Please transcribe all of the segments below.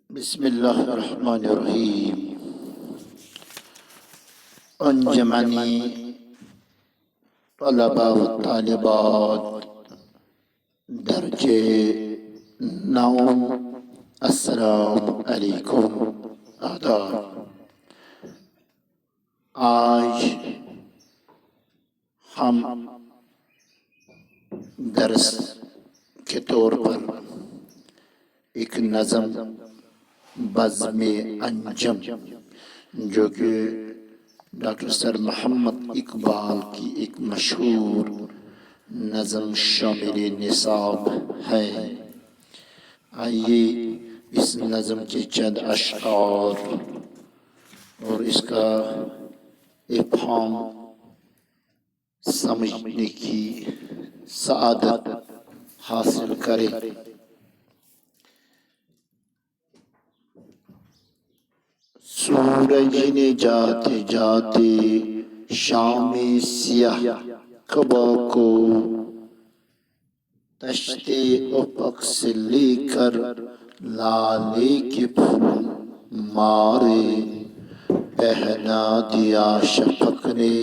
بسم اللہ الرحمن الرحیم۔ انجمنی طلبہ و طالبات درجے نوم، السلام علیکم، آداب۔ آج ہم درس کے طور پر ایک نظم بزم انجم جو کہ ڈاکٹر سر محمد اقبال کی ایک مشہور نظم شامل نصاب ہے، آئیے اس نظم کے چند اشعار اور اس کا افہام سمجھنے کی سعادت حاصل کریں۔ سورج نے جاتے جاتے شام سیاہ قبا کو تشتے افق سے لے کر لالے کے پھول مارے، پہنا دیا شفق نے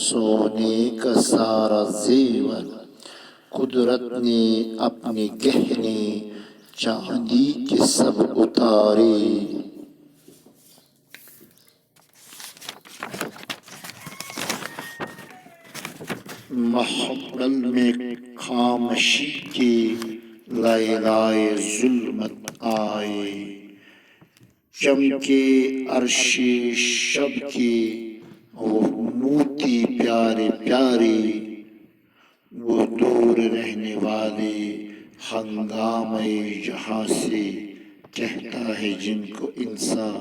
سونے کا سارا زیور، قدرت نے اپنے گہنے چاندی کے سب اتارے۔ محمل میں خاموشی کے لائے لائے ظلمت آئے، چمکے عرش شب کے وہ موتی پیارے پیارے، وہ دور رہنے والے ہنگامے جہاں سے کہتا ہے جن کو انسان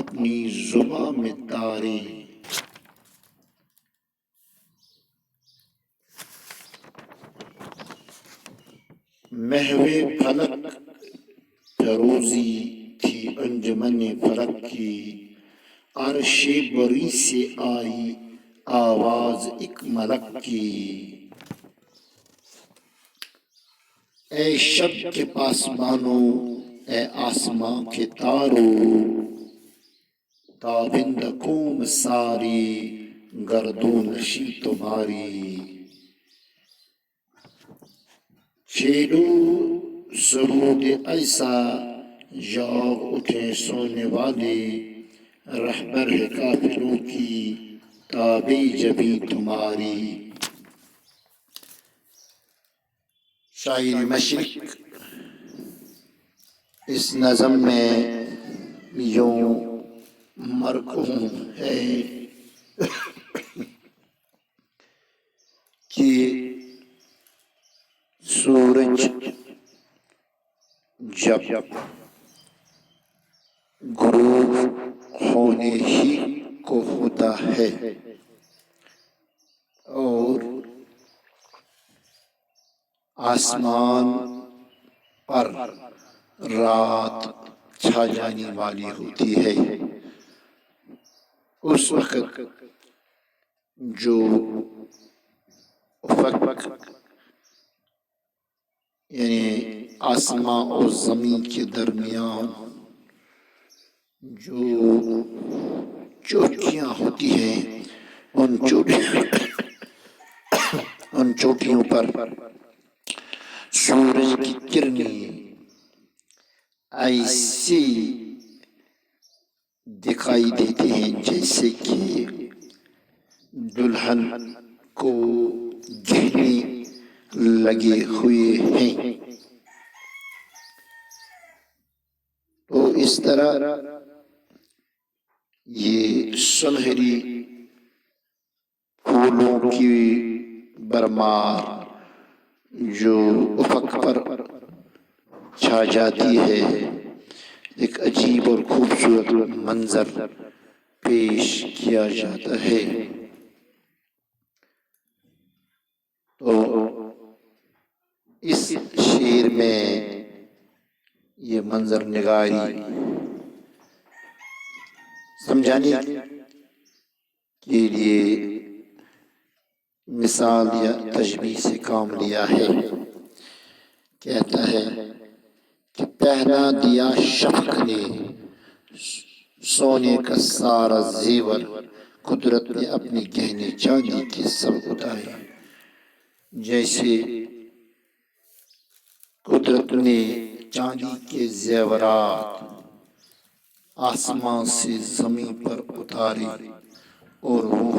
اپنی زبان میں تارے۔ محو فلک فیروزی تھی انجمن فلک کی، عرش بری سے آئی آواز ایک ملک کی۔ اے شب کے پاسبانوں، اے آسماں کے تاروں، تابند قوم ساری گردونشی تمہاری۔ چھیڑو سرود ایسا جاگ اٹھے سونے والے، رہبر ہے قافلوں کی تابع جبیں تمہاری۔ شاعر مشرق اس نظم میں یوں مرقوم ہے کہ سورج جب غروب ہونے ہی کو ہوتا ہے اور آسمان پر رات چھا جانے والی ہوتی ہے، اس وقت جو افق یعنی آسمان اور زمین کے درمیان جو چوٹیاں ہوتی ہیں، ان چوٹیوں پر سورج کی کرنیں ایسی دکھائی دیتی ہیں جیسے کہ دلہن کو گہنے لگے ہوئے ہیں۔ تو اس طرح یہ سنہری پھولوں کی برمار جو افق پر چھا جاتی ہے، ایک عجیب اور خوبصورت منظر پیش کیا جاتا ہے۔ تو اس شعر میں یہ منظر نگاری سمجھانے کے لیے مثال یا تشبیہ سے کام لیا ہے۔ کہتا ہے کہ پہنا دیا شفق نے سونے کا سارا زیور، قدرت نے اپنے گہنے چاندی کے سب اتارے۔ جیسے قدرت نے چاندی کے زیورات آسمان سے زمین پر اتارے اور وہ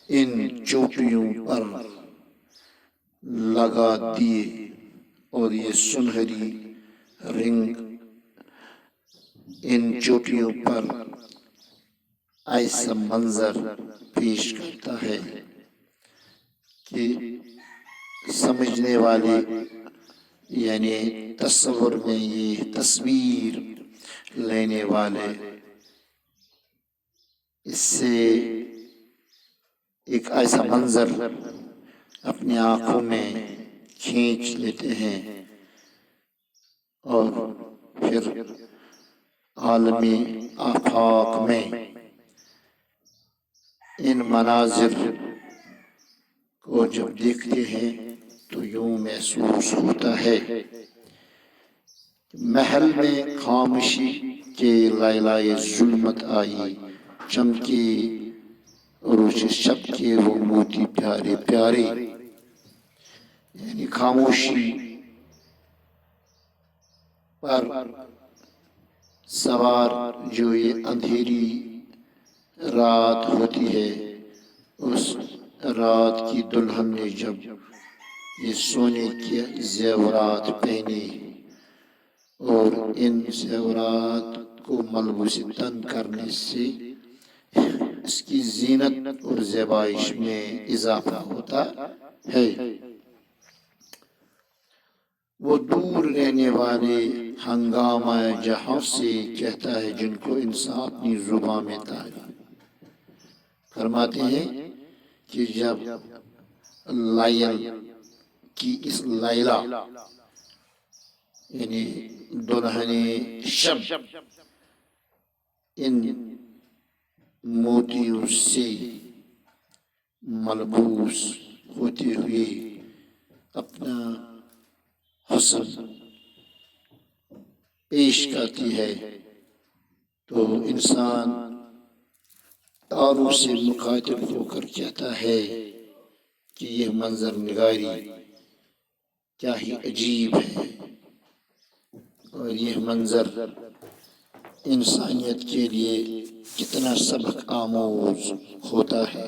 ان چوٹیوں پر لگا دیے، اور یہ سنہری رنگ ان چوٹیوں پر ایسا منظر پیش کرتا ہے کہ سمجھنے والے یعنی تصور میں یہ تصویر لینے والے اس سے ایک ایسا منظر اپنی آنکھوں میں کھینچ لیتے ہیں، اور پھر عالمی آفاق میں ان مناظر کو جب دیکھتے ہیں تو یوں محسوس ہوتا ہے محل میں خاموشی کے لیلائے ظلمت آئی، چمکے عروج شب کے وہ موتی پیارے پیارے، یعنی خاموشی پر سوار جو یہ اندھیری رات ہوتی ہے، اس رات کی دلہن نے جب یہ سونے کے زیورات پہنے اور ان زیورات کو ملبوس تن کرنے سے اس کی زینت اور زیبائش میں اضافہ ہوتا ہے، وہ دور رہنے والے ہنگامہ جہاں سے کہتا ہے جن کو انسان اپنی زبان میں تعریف فرماتے ہیں کہ جب لیل کی اس لیلہ یعنی دلہن شب ان موتیوں سے ملبوس ہوتے ہوئے اپنا حسن پیش کرتی ہے تو انسان تاروں سے مخاطب ہو کر کہتا ہے کہ یہ منظر نگاری کیا ہی عجیب ہے، اور یہ منظر انسانیت کے لیے کتنا سبق آموز ہوتا ہے۔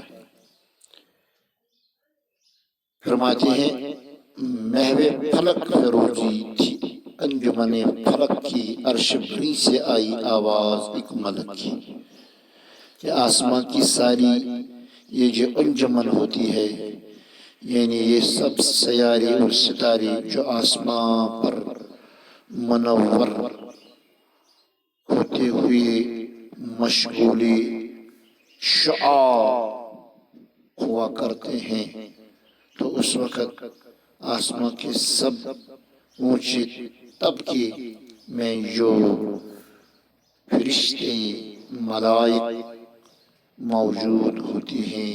فرماتے ہیں محو فلک فروزی تھی انجمن فلک کی، عرش بری سے آئی آواز ایک ملک کی، کہ آسمان کی ساری یہ جو انجمن ہوتی ہے یعنی یہ سب سیارے اور ستارے جو آسمان پر منور ہوتے ہوئے مشغول شعاع ہوا کرتے ہیں، تو اس وقت آسمان کے سب اونچے طبقے میں جو فرشتے ملائک موجود ہوتے ہیں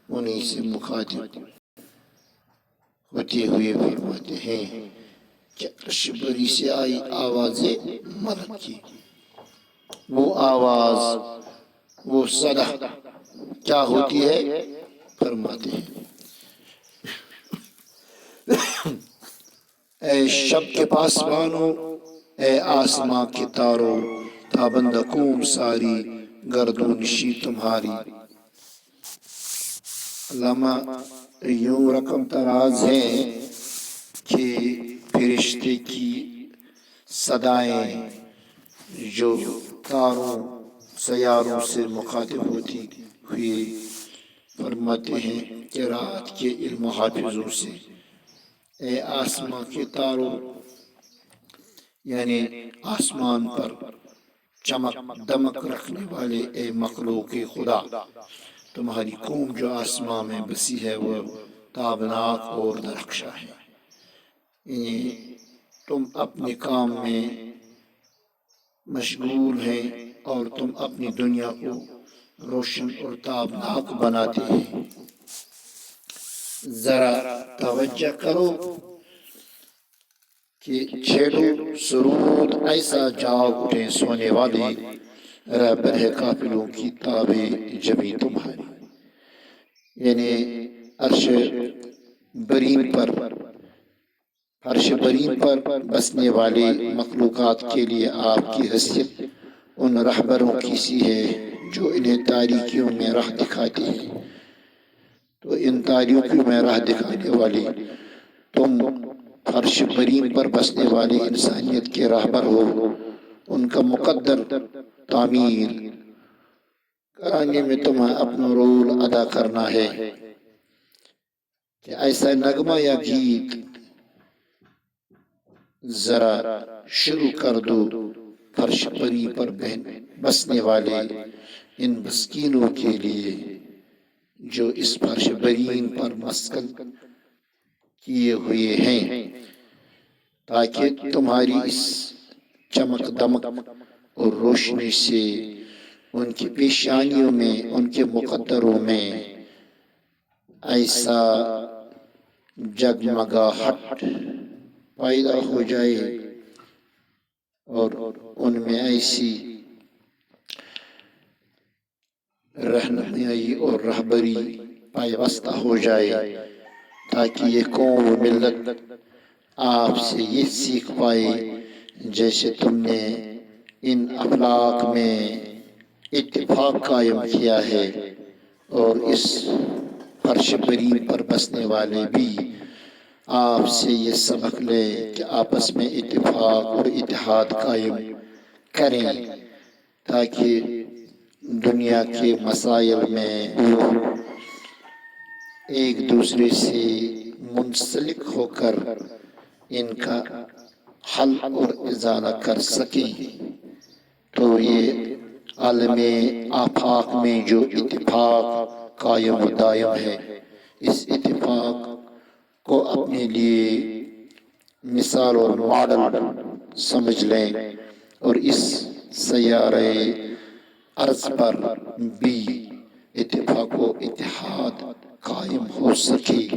انہیں سے مخاطب ہوتے ہوئے فرماتے ہیں کہ عرش بری سے آئی آواز ملک کی، وہ آواز وہ صدا کیا ہوتی ہے؟ فرماتے ہیں اے شب کے پاسبانوں، اے آسماں کے تاروں، تابند قوم ساری گردوں نشی تمہاری۔ علامہ یوں رقم تراز ہے کہ فرشتے کی صدائیں جو تاروں سیاروں سے مخاطب ہوتی ہوئی فرماتے ہیں کہ رات کے علم حافظوں سے اے آسمان کے تاروں، یعنی آسمان پر چمک دمک رکھنے والے اے مخلوق خدا، تمہاری قوم جو آسمان میں بسی ہے وہ تابناک اور درخشاں ہے، یعنی تم اپنے کام میں مشغول ہیں اور تم اپنی دنیا کو روشن اور تابناک بناتے ہیں۔ ذرا توجہ کرو کہ چھیڑو سرود ایسا جاگ اٹھے سونے والی، رہبر ہے قافلوں کی تابع جبیں تمہاری. یعنی عرش برین پر بسنے والی مخلوقات کے لیے آپ کی حیثیت ان رہبروں کی سی ہے جو انہیں تاریکیوں میں راہ دکھاتی ہیں. تو ان تاریکیوں میں راہ دکھانے والی تم فرش برین پر بسنے والی انسانیت کے رہبر ہو. ان کا مقدر تعمیر کرانے میں تمہیں اپنا رول ادا کرنا ہے کہ ایسا نغمہ یا گیت ذرا شروع کر دو فرش پری پر بسنے والے ان مسکینوں کے لیے جو اس فرش برین پر مسکن کیے ہوئے ہیں، تاکہ تمہاری اس چمک دمک اور روشنی سے ان کی پیشانیوں میں، ان کے مقدروں میں ایسا جگمگاہٹ پیدا ہو جائے اور ان میں ایسی رہنمائی اور رہبری پیوستہ ہو جائے تاکہ یہ قوم و ملت آپ سے یہ سیکھ پائے جیسے تم نے ان افلاک میں اتفاق قائم کیا ہے، اور اس فرش برین پر بسنے والے بھی آپ سے یہ سبق لے کہ آپس میں اتفاق اور اتحاد قائم کریں تاکہ دنیا کے مسائل میں وہ ایک دوسرے سے منسلک ہو کر ان کا حل اور ازالہ کر سکیں. تو یہ عالم آفاق میں جو اتفاق قائم و دائم ہے، اس اتفاق کو اپنے لیے مثال اور ماڈل سمجھ لیں اور اس سیارہ ارض پر بھی اتفاق و اتحاد قائم ہو سکے.